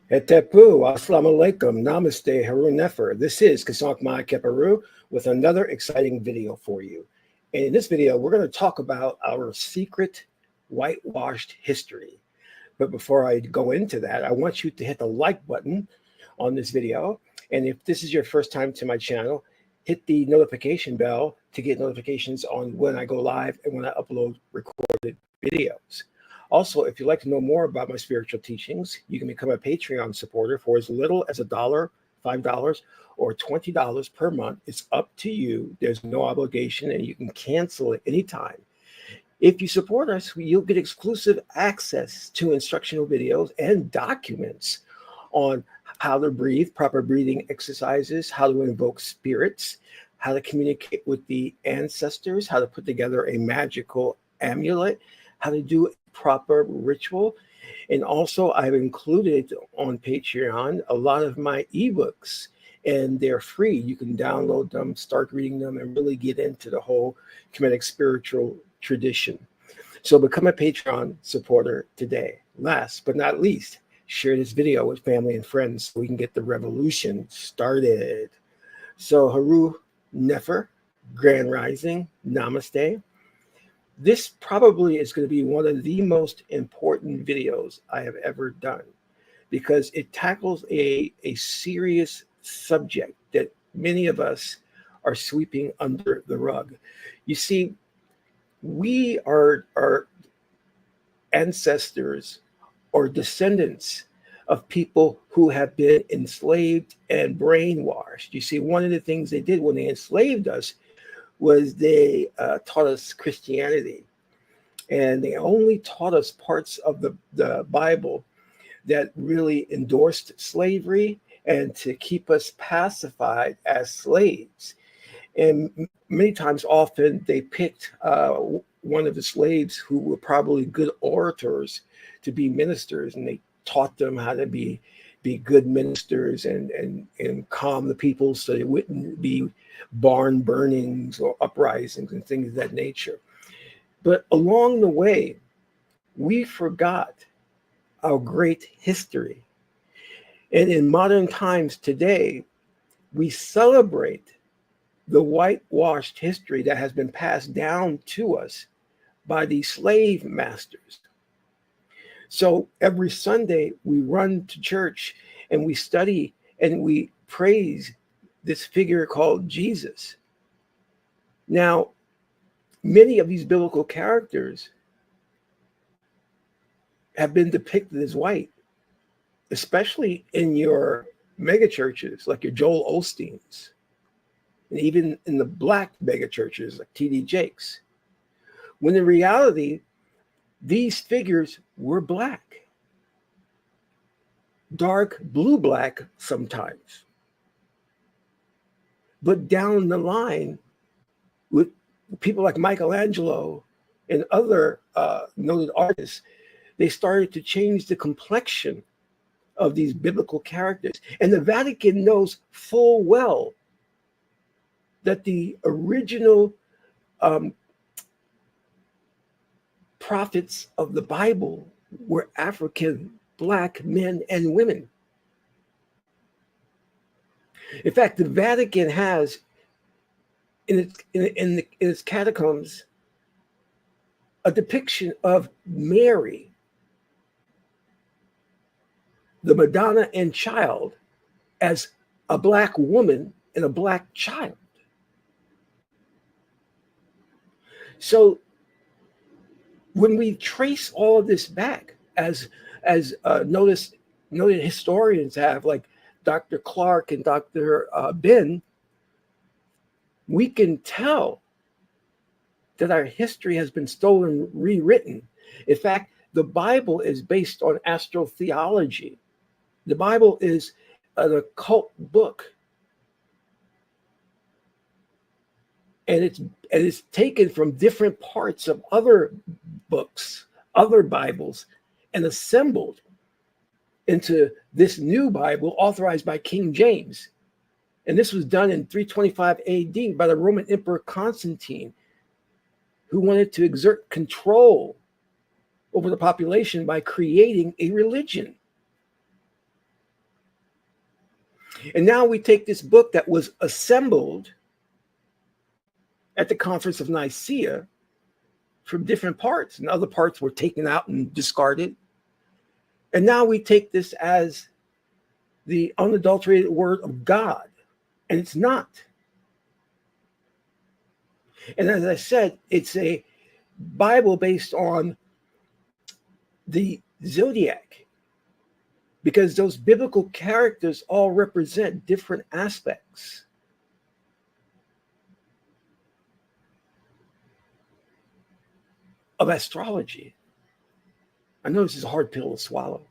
Etepu, Assalamu alaikum, Namaste, Haru Nefer. This is Qesankh Ma Keparu with another exciting video for you. And in this video, we're going to talk about our secret whitewashed history. But before I go into that, I want you to hit the like button on this video. And if this is your first time to my channel, hit the notification bell to get notifications on when I go live and when I upload recorded videos. Also, if you'd like to know more about my spiritual teachings, you can become a Patreon supporter for as little as $1, $5, or $20 per month. It's up to you. There's no obligation, and you can cancel it anytime. If you support us, you'll get exclusive access to instructional videos and documents on how to breathe, proper breathing exercises, how to invoke spirits, how to communicate with the ancestors, how to put together a magical amulet, how to do proper ritual. And also I've included on Patreon a lot of my ebooks, and they're free. You can download them, start reading them, and really get into the whole Kemetic spiritual tradition. So become a Patreon supporter today. Last but not least, share this video with family and friends so we can get the revolution started. So Haru Nefer, Grand Rising, Namaste. This probably is going to be one of the most important videos I have ever done because it tackles a serious subject that many of us are sweeping under the rug. You see, we are ancestors or descendants of people who have been enslaved and brainwashed. You see, one of the things they did when they enslaved us was they taught us Christianity, and they only taught us parts of the Bible that really endorsed slavery and to keep us pacified as slaves. And many times, often, they picked one of the slaves who were probably good orators to be ministers, and they taught them how to be good ministers and calm the people so there wouldn't be barn burnings or uprisings and things of that nature. But along the way, we forgot our great history. And in modern times today, we celebrate the whitewashed history that has been passed down to us by the slave masters. So every Sunday we run to church and we study and we praise this figure called Jesus. Now, many of these biblical characters have been depicted as white, especially in your mega churches like your Joel Osteens, and even in the black mega churches like T.D. Jakes, when in reality, these figures were black, dark blue black sometimes. But down the line, with people like Michelangelo and other noted artists, they started to change the complexion of these biblical characters. And the Vatican knows full well that the original prophets of the Bible were African black men and women. In fact, the Vatican has in its catacombs a depiction of Mary, the Madonna and Child, as a black woman and a black child. So when we trace all of this back, as noted historians have, like Dr. Clark and Dr. Ben, we can tell that our history has been stolen, rewritten. In fact, the Bible is based on astrotheology. The Bible is an occult book. And it's taken from different parts of other books, other Bibles, and assembled into this new Bible authorized by King James. And this was done in 325 AD by the Roman Emperor Constantine, who wanted to exert control over the population by creating a religion. And now we take this book that was assembled at the Conference of Nicaea from different parts, and other parts were taken out and discarded. And now we take this as the unadulterated word of God, and it's not. And as I said, it's a Bible based on the zodiac, because those biblical characters all represent different aspects of astrology. I know this is a hard pill to swallow,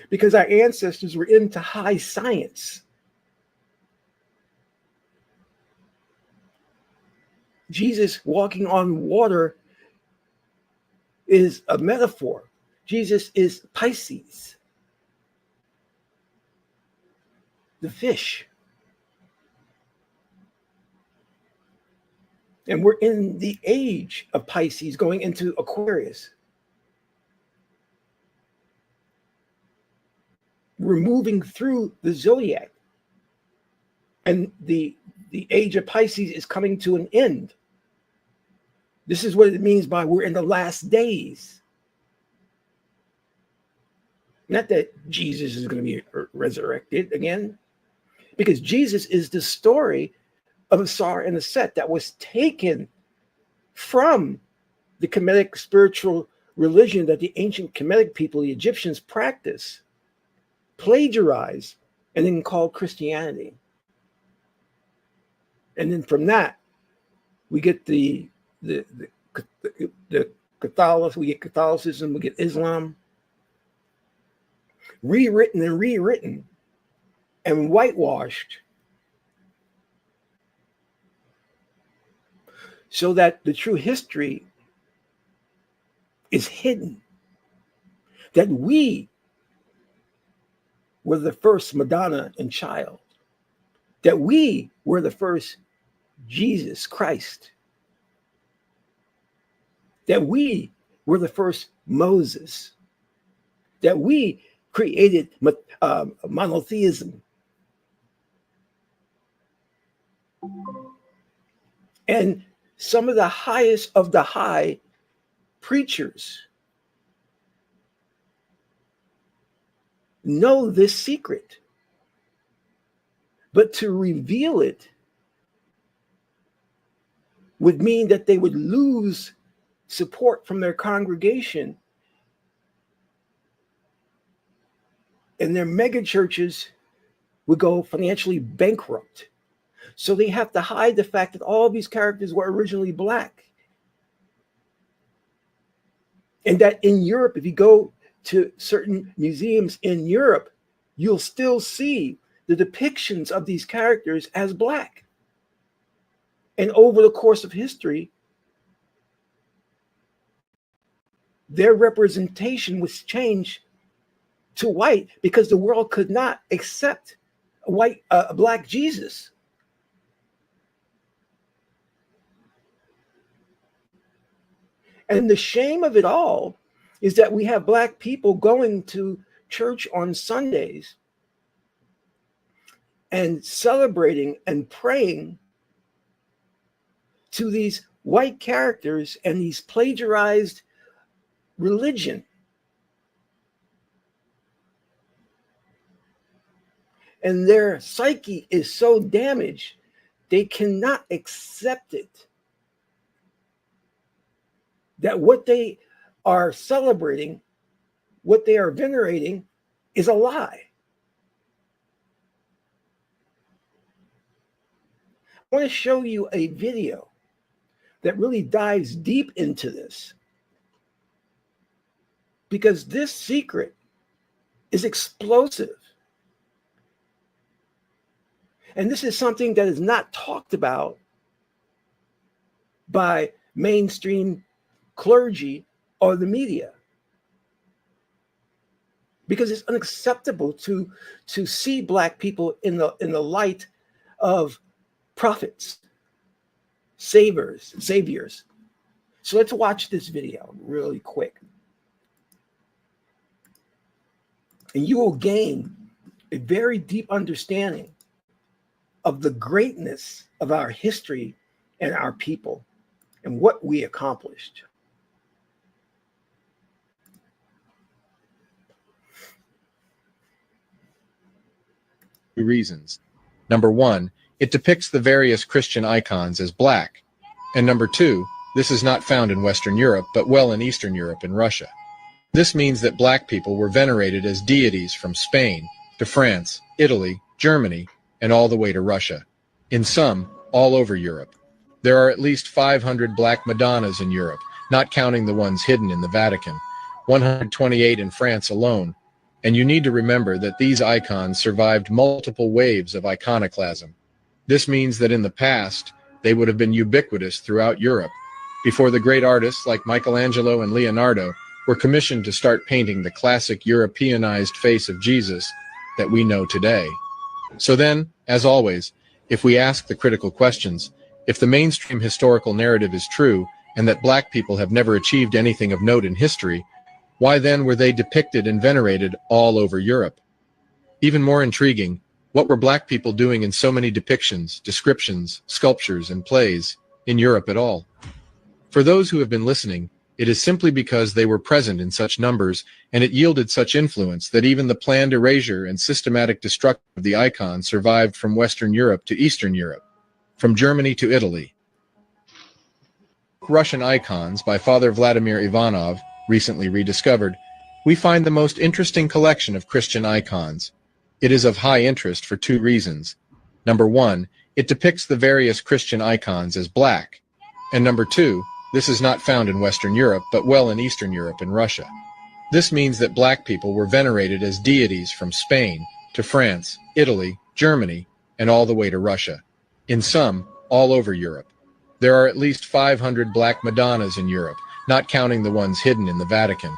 because our ancestors were into high science. Jesus walking on water is a metaphor. Jesus is Pisces, the fish. And we're in the age of Pisces going into Aquarius. We're moving through the zodiac. And the age of Pisces is coming to an end. This is what it means by we're in the last days. Not that Jesus is going to be resurrected again, because Jesus is the story of a Asar and a Set that was taken from the Kemetic spiritual religion that the ancient Kemetic people, the Egyptians, practiced, plagiarized, and then called Christianity. And then from that, we get the Catholicism, we get Catholicism, we get Islam, rewritten and whitewashed, so that the true history is hidden. That we were the first Madonna and child. That we were the first Jesus Christ. That we were the first Moses. That we created monotheism. And some of the highest of the high preachers know this secret. But to reveal it would mean that they would lose support from their congregation, and their mega churches would go financially bankrupt. So they have to hide the fact that all these characters were originally Black. And that in Europe, if you go to certain museums in Europe, you'll still see the depictions of these characters as Black. And over the course of history, their representation was changed to white because the world could not accept a Black Jesus. And the shame of it all is that we have Black people going to church on Sundays and celebrating and praying to these white characters and these plagiarized religion. And their psyche is so damaged, they cannot accept it. That what they are celebrating, what they are venerating, is a lie. I want to show you a video that really dives deep into this, because this secret is explosive. And this is something that is not talked about by mainstream clergy or the media, because it's unacceptable to see Black people in the light of prophets, saviors. So let's watch this video really quick, and you will gain a very deep understanding of the greatness of our history and our people and what we accomplished. Two reasons. Number one, it depicts the various Christian icons as black. And number two, this is not found in Western Europe, but well in Eastern Europe and Russia. This means that black people were venerated as deities from Spain to France, Italy, Germany, and all the way to Russia. In some, all over Europe. There are at least 500 black Madonnas in Europe, not counting the ones hidden in the Vatican, 128 in France alone. And you need to remember that these icons survived multiple waves of iconoclasm. This means that in the past, they would have been ubiquitous throughout Europe, before the great artists like Michelangelo and Leonardo were commissioned to start painting the classic Europeanized face of Jesus that we know today. So then, as always, if we ask the critical questions, if the mainstream historical narrative is true and that black people have never achieved anything of note in history, why then were they depicted and venerated all over Europe? Even more intriguing, what were black people doing in so many depictions, descriptions, sculptures, and plays in Europe at all? For those who have been listening, it is simply because they were present in such numbers and it yielded such influence that even the planned erasure and systematic destruction of the icon survived from Western Europe to Eastern Europe, from Germany to Italy. Russian icons by Father Vladimir Ivanov, recently rediscovered, we find the most interesting collection of Christian icons. It is of high interest for two reasons. Number one, it depicts the various Christian icons as black. And number two, this is not found in Western Europe, but well in Eastern Europe and Russia. This means that black people were venerated as deities from Spain to France, Italy, Germany, and all the way to Russia. In some, all over Europe. There are at least 500 black Madonnas in Europe, not counting the ones hidden in the Vatican.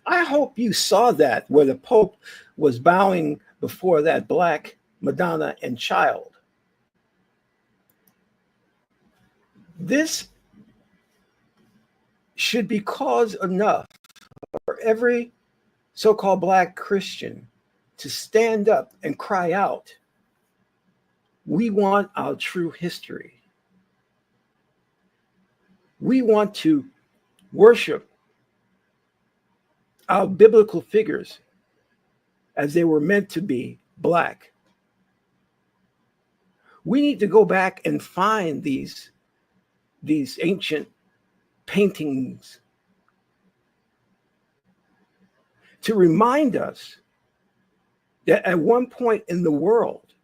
I hope you saw that where the Pope was bowing before that black Madonna and child. This should be cause enough for every so-called black Christian to stand up and cry out, we want our true history. We want to worship our biblical figures as they were meant to be, black. We need to go back and find these ancient paintings to remind us that at one point in the world,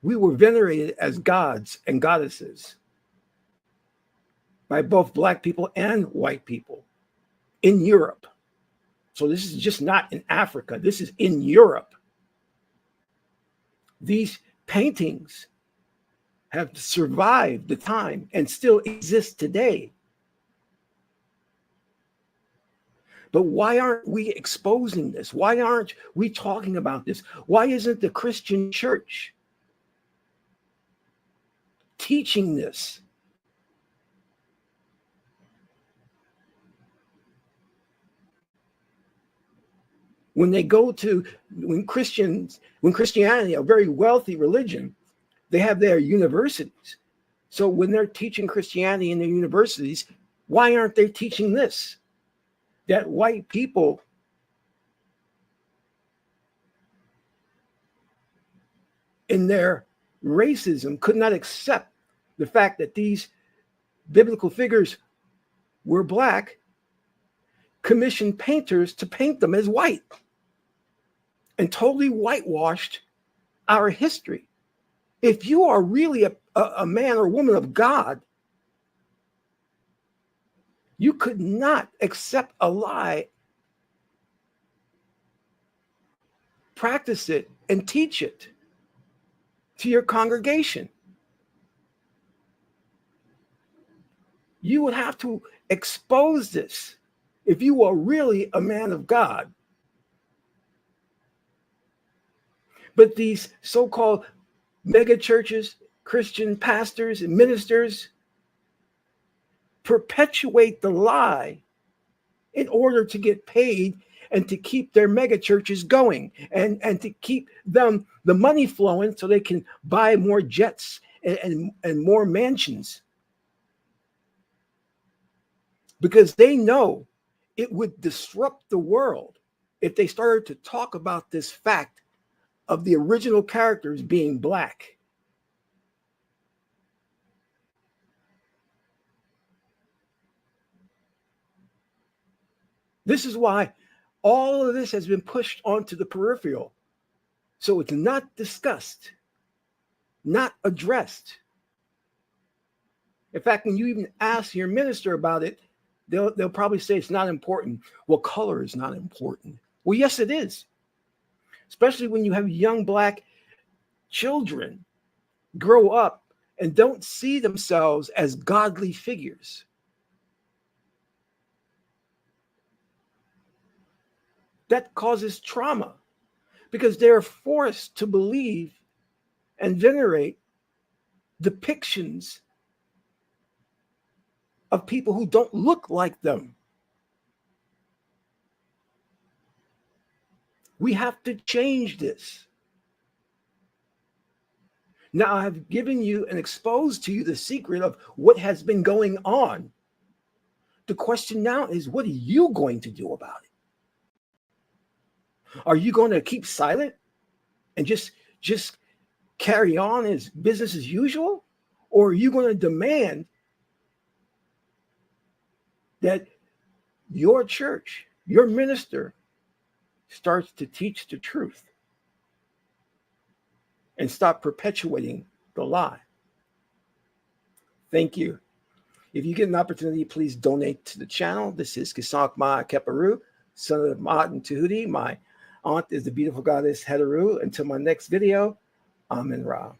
we were venerated as gods and goddesses by both black people and white people in Europe. So this is just not in Africa. This is in Europe. These paintings have survived the time and still exist today. But why aren't we exposing this? Why aren't we talking about this? Why isn't the Christian church teaching this? When Christianity, a very wealthy religion, they have their universities. So when they're teaching Christianity in their universities, why aren't they teaching this? That white people in their racism could not accept the fact that these biblical figures were black, commissioned painters to paint them as white and totally whitewashed our history. If you are really a man or woman of God, you could not accept a lie, practice it, and teach it to your congregation. You would have to expose this if you are really a man of God. But these so-called mega churches, Christian pastors and ministers perpetuate the lie in order to get paid and to keep their mega churches going, and to keep them the money flowing so they can buy more jets and more mansions. Because they know it would disrupt the world if they started to talk about this fact of the original characters being black. This is why all of this has been pushed onto the peripheral. So it's not discussed, not addressed. In fact, when you even ask your minister about it, they'll probably say it's not important. Well, color is not important. Well, yes, it is. Especially when you have young black children grow up and don't see themselves as godly figures. That causes trauma because they're forced to believe and venerate depictions of people who don't look like them. We have to change this. Now, I've given you and exposed to you the secret of what has been going on. The question now is, what are you going to do about it? Are you going to keep silent and just carry on as business as usual? Or are you going to demand that your church, your minister, starts to teach the truth and stop perpetuating the lie? Thank you. If you get an opportunity, please donate to the channel. This is Qesankh Ma Keparu, son of Ma'at and Tahuti. My aunt is the beautiful goddess Heteru. Until my next video, Amen Ra.